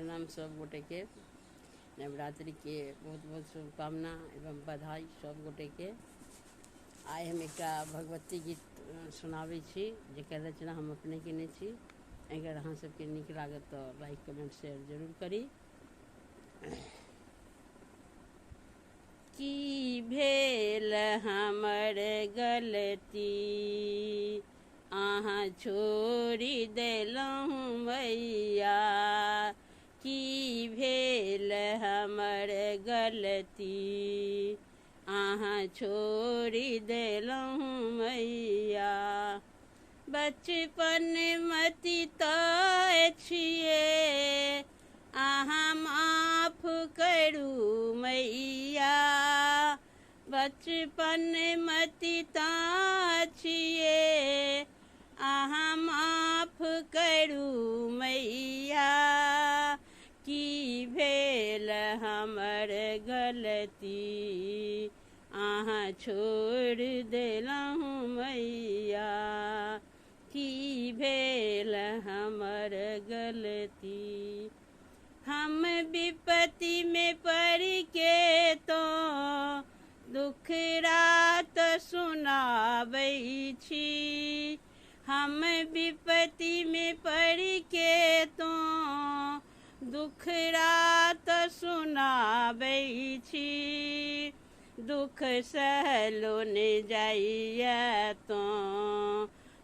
प्रणाम सब गोटे के। नवरात्रि के बहुत बहुत शुभकामना एवं बधाई सब गोटे के। आइ हम एक भगवती गीत सुनाबै छी जेकर रचना हम अपने केने छी। अगर अहाँ सबके नीक लागत तो लाइक कमेंट शेयर जरूर करी। की भेल हमर गलती अहाँ छोड़ि देलहुँ मैया, की भेल हमर गलती अहाँ छोड़ि देलहुँ मैया। बचपन मति तऽ छिए अहाँ माफ करू मैया, बचपन मति तऽ छिए अहाँ माफ करू मैया। की भेल हमर गलती अहाँ छोड़ि देलहुँ मैया, की भेल हमर गलती। हम विपत्ति में पड़ि के तो दुख रात सुनाबै छी, हम विपत्ति में पड़ि के तो दुख रात सुनाबै छी। दुख सहलो ने जाइए तो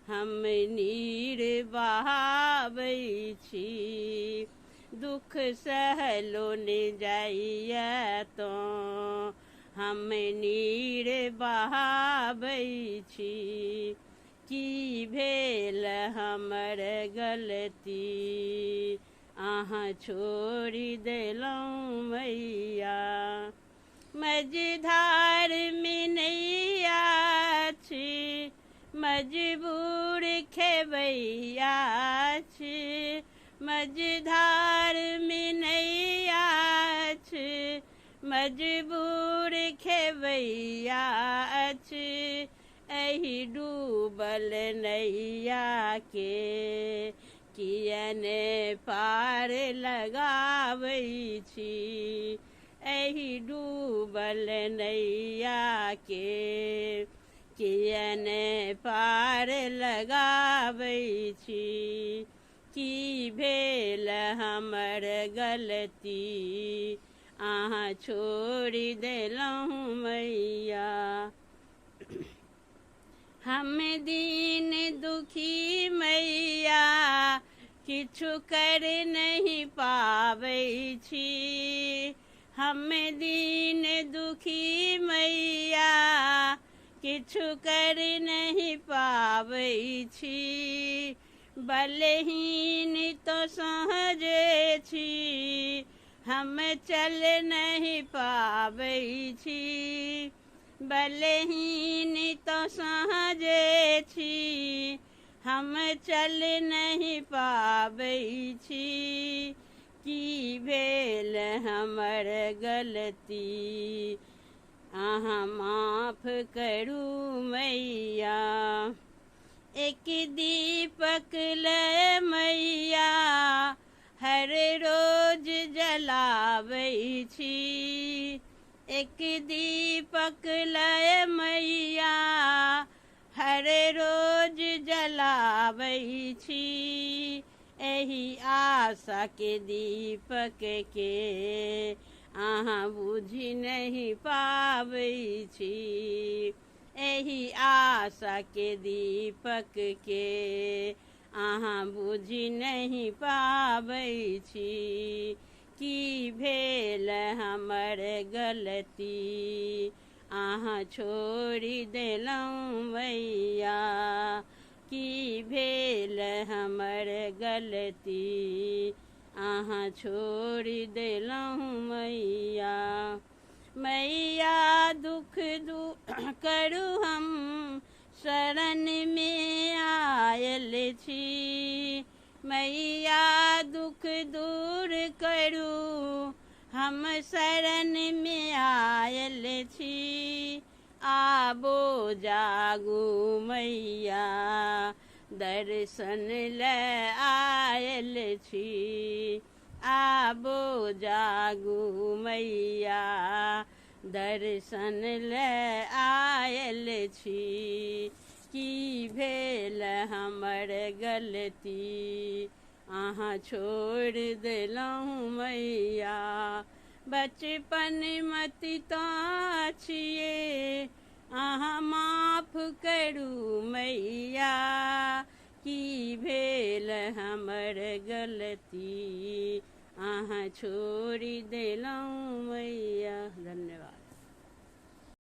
हम नीर बहाबै छी, दुख सहलो ने जाइए तो हम नीर बहाबै छी। की भेल हमर गलती अहाँ छोड़ि देलहुँ मैया। मझधार में नैया छी मजबूर खेबैया छी, मझधार में नैया छी मजबूर खेबैया छी। एहि डूबल नैया के कियने पार लगाबै छी, एहि डूबल नैया के कियने पार लगाबै छी। की भेल हमर गलती अहाँ छोड़ि देलहुँ मैया। हम दीन दुखी मैया किछु कर नहीं पाबै छी, हम दीन दुखी मैया किछु कर नहीं पाबै छी। बलहीन तो सहजे छी हम चल नहीं पाबै छी, बलहीन तो सहजे छी हम चल नहीं पाबै छी। की भेल हमर गलती अहाँ माफ करू मैया। एक दीपक ले मैया हर रोज जलाबै छी, एक दीपक ले मैया हर रोज जलाबै छी। एही आशा के दीपक के अहाँ बुझि नहीं पाबै छी, एही आशा के दीपक के अहाँ बुझि नहीं पाबै छी। की भेल हमर गलती अहाँ छोड़ि देलहुँ मैया, की भेल हमर गलती अहाँ छोड़ि देलहुँ मैया। मैया दुख करू हम शरण में आयल छी, मैया दुख दूर करू हम शरण में आयल छी। आबो जागू मैया दर्शन ले आयल छी, आबो जागू मैया दर्शन ले आयल छी। की भेल हमर गलती अहाँ छोड़ देलहुँ मैया। बचपन मति तऽ छियै अहाँ माफ करू मैया। की भेल हमर गलती अहाँ छोड़ देलहुँ मैया। धन्यवाद।